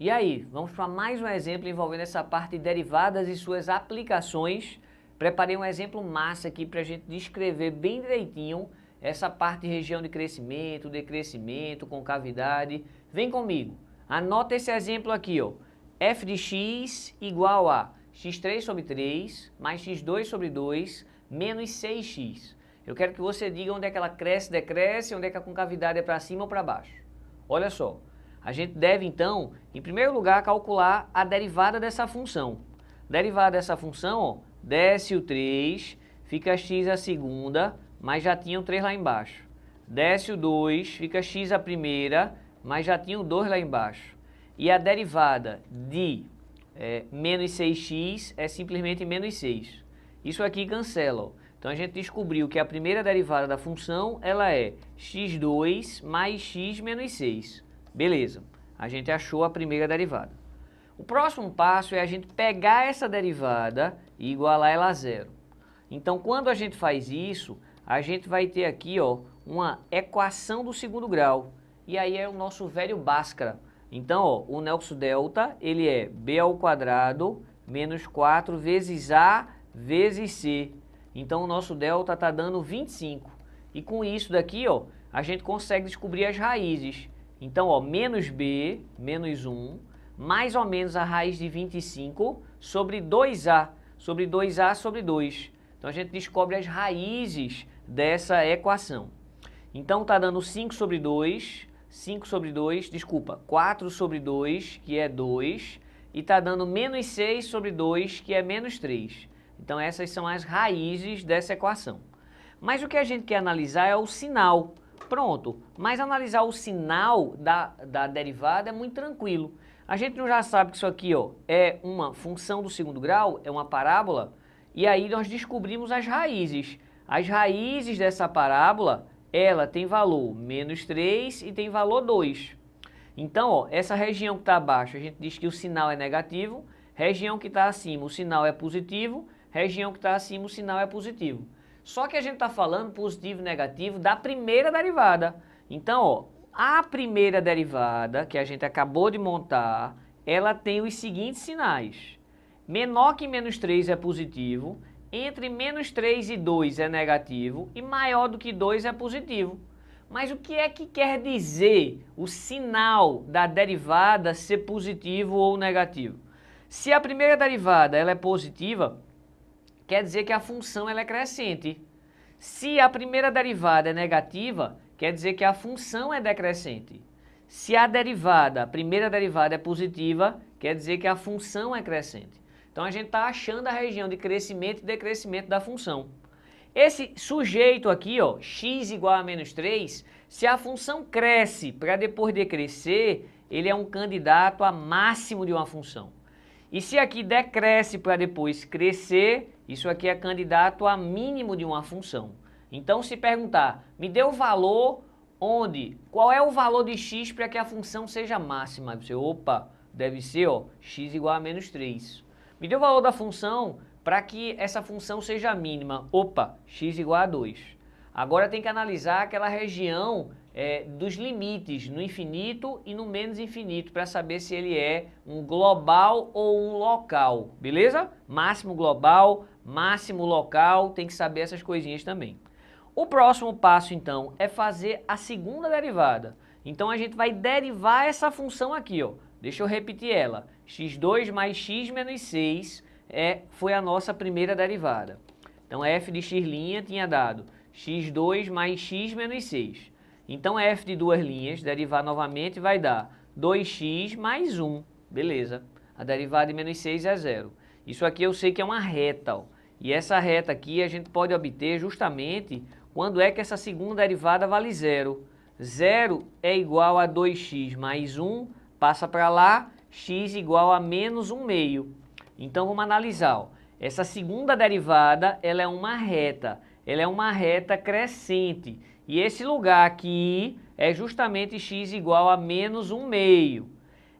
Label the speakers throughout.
Speaker 1: E aí, vamos para mais um exemplo envolvendo essa parte de derivadas e suas aplicações. Preparei um exemplo massa aqui para a gente descrever bem direitinho essa parte de região de crescimento, decrescimento, concavidade. Vem comigo, anota esse exemplo aqui, ó. F de x igual a x3 sobre 3 mais x2 sobre 2 menos 6x. Eu quero que você diga onde é que ela cresce, decresce, onde é que a concavidade é para cima ou para baixo. Olha só. A gente deve, então, em primeiro lugar, calcular a derivada dessa função. Derivada dessa função, ó, desce o 3, fica x a segunda, mas já tinha o 3 lá embaixo. Desce o 2, fica x a primeira, mas já tinha o 2 lá embaixo. E a derivada de menos 6x é simplesmente menos 6. Isso aqui cancela, ó. Então a gente descobriu que a primeira derivada da função ela é x2 mais x menos 6. Beleza, a gente achou a primeira derivada. O próximo passo é a gente pegar essa derivada e igualar ela a zero. Então, quando a gente faz isso, a gente vai ter aqui, ó, uma equação do segundo grau. E aí é o nosso velho Bhaskara. Então, ó, o nosso delta, ele é b ao quadrado menos 4 vezes a vezes c. Então, o nosso delta está dando 25. E com isso daqui, ó, a gente consegue descobrir as raízes. Então, ó, menos b, menos 1, mais ou menos a raiz de 25 sobre 2a, sobre 2a sobre 2. Então, a gente descobre as raízes dessa equação. Então, está dando 5 sobre 2, 4 sobre 2, que é 2, e está dando menos 6 sobre 2, que é menos 3. Então, essas são as raízes dessa equação. Mas o que a gente quer analisar é o sinal. Pronto, mas analisar o sinal da derivada é muito tranquilo. A gente não já sabe que isso aqui, ó, é uma função do segundo grau, é uma parábola, e aí nós descobrimos as raízes. As raízes dessa parábola, ela tem valor menos 3 e tem valor 2. Então, ó, essa região que está abaixo, a gente diz que o sinal é negativo, região que está acima, o sinal é positivo, região que está acima, o sinal é positivo. Só que a gente está falando positivo e negativo da primeira derivada. Então, ó, a primeira derivada que a gente acabou de montar, ela tem os seguintes sinais. Menor que menos 3 é positivo, entre menos 3 e 2 é negativo e maior do que 2 é positivo. Mas o que é que quer dizer o sinal da derivada ser positivo ou negativo? Se a primeira derivada ela é positiva, quer dizer que a função ela é crescente. Se a primeira derivada é negativa, quer dizer que a função é decrescente. Se a primeira derivada é positiva, quer dizer que a função é crescente. Então a gente está achando a região de crescimento e decrescimento da função. Esse sujeito aqui, ó, x igual a menos 3, se a função cresce para depois decrescer, ele é um candidato a máximo de uma função. E se aqui decresce para depois crescer, isso aqui é candidato a mínimo de uma função. Então, se perguntar, me dê o valor onde, qual é o valor de x para que a função seja máxima? Você, opa, deve ser, ó, x igual a menos 3. Me dê o valor da função para que essa função seja mínima. Opa, x igual a 2. Agora tem que analisar aquela região dos limites, no infinito e no menos infinito, para saber se ele é um global ou um local, beleza? Máximo global, máximo local, tem que saber essas coisinhas também. O próximo passo, então, é fazer a segunda derivada. Então, a gente vai derivar essa função aqui, ó. Deixa eu repetir ela. x2 mais x menos 6 foi a nossa primeira derivada. Então, f de x' tinha dado x2 mais x menos 6. Então, f de duas linhas, derivar novamente, vai dar 2x mais 1. Beleza. A derivada de menos 6 é 0. Isso aqui eu sei que é uma reta, ó. E essa reta aqui a gente pode obter justamente quando é que essa segunda derivada vale 0. 0 é igual a 2x mais 1, passa para lá, x igual a menos 1 meio. Então, vamos analisar, ó. Essa segunda derivada, ela é uma reta crescente. E esse lugar aqui é justamente x igual a menos 1 meio.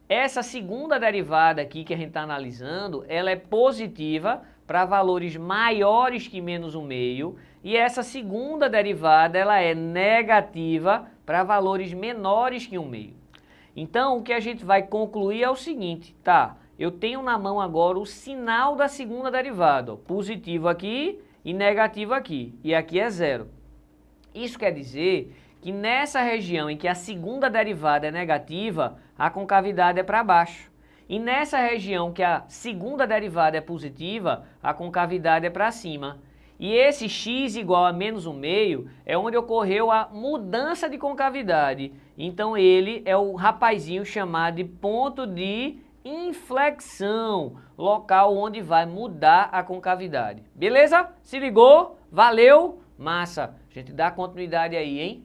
Speaker 1: Essa segunda derivada aqui que a gente está analisando, ela é positiva para valores maiores que menos 1 meio. E essa segunda derivada, ela é negativa para valores menores que 1 meio. Então, o que a gente vai concluir é o seguinte, tá? Eu tenho na mão agora o sinal da segunda derivada, ó, positivo aqui e negativo aqui, e aqui é zero. Isso quer dizer que nessa região em que a segunda derivada é negativa, a concavidade é para baixo. E nessa região que a segunda derivada é positiva, a concavidade é para cima. E esse x igual a menos 1/2 é onde ocorreu a mudança de concavidade. Então ele é o rapazinho chamado de ponto de inflexão, local onde vai mudar a concavidade. Beleza? Se ligou? Valeu? Massa! A gente dá continuidade aí, hein?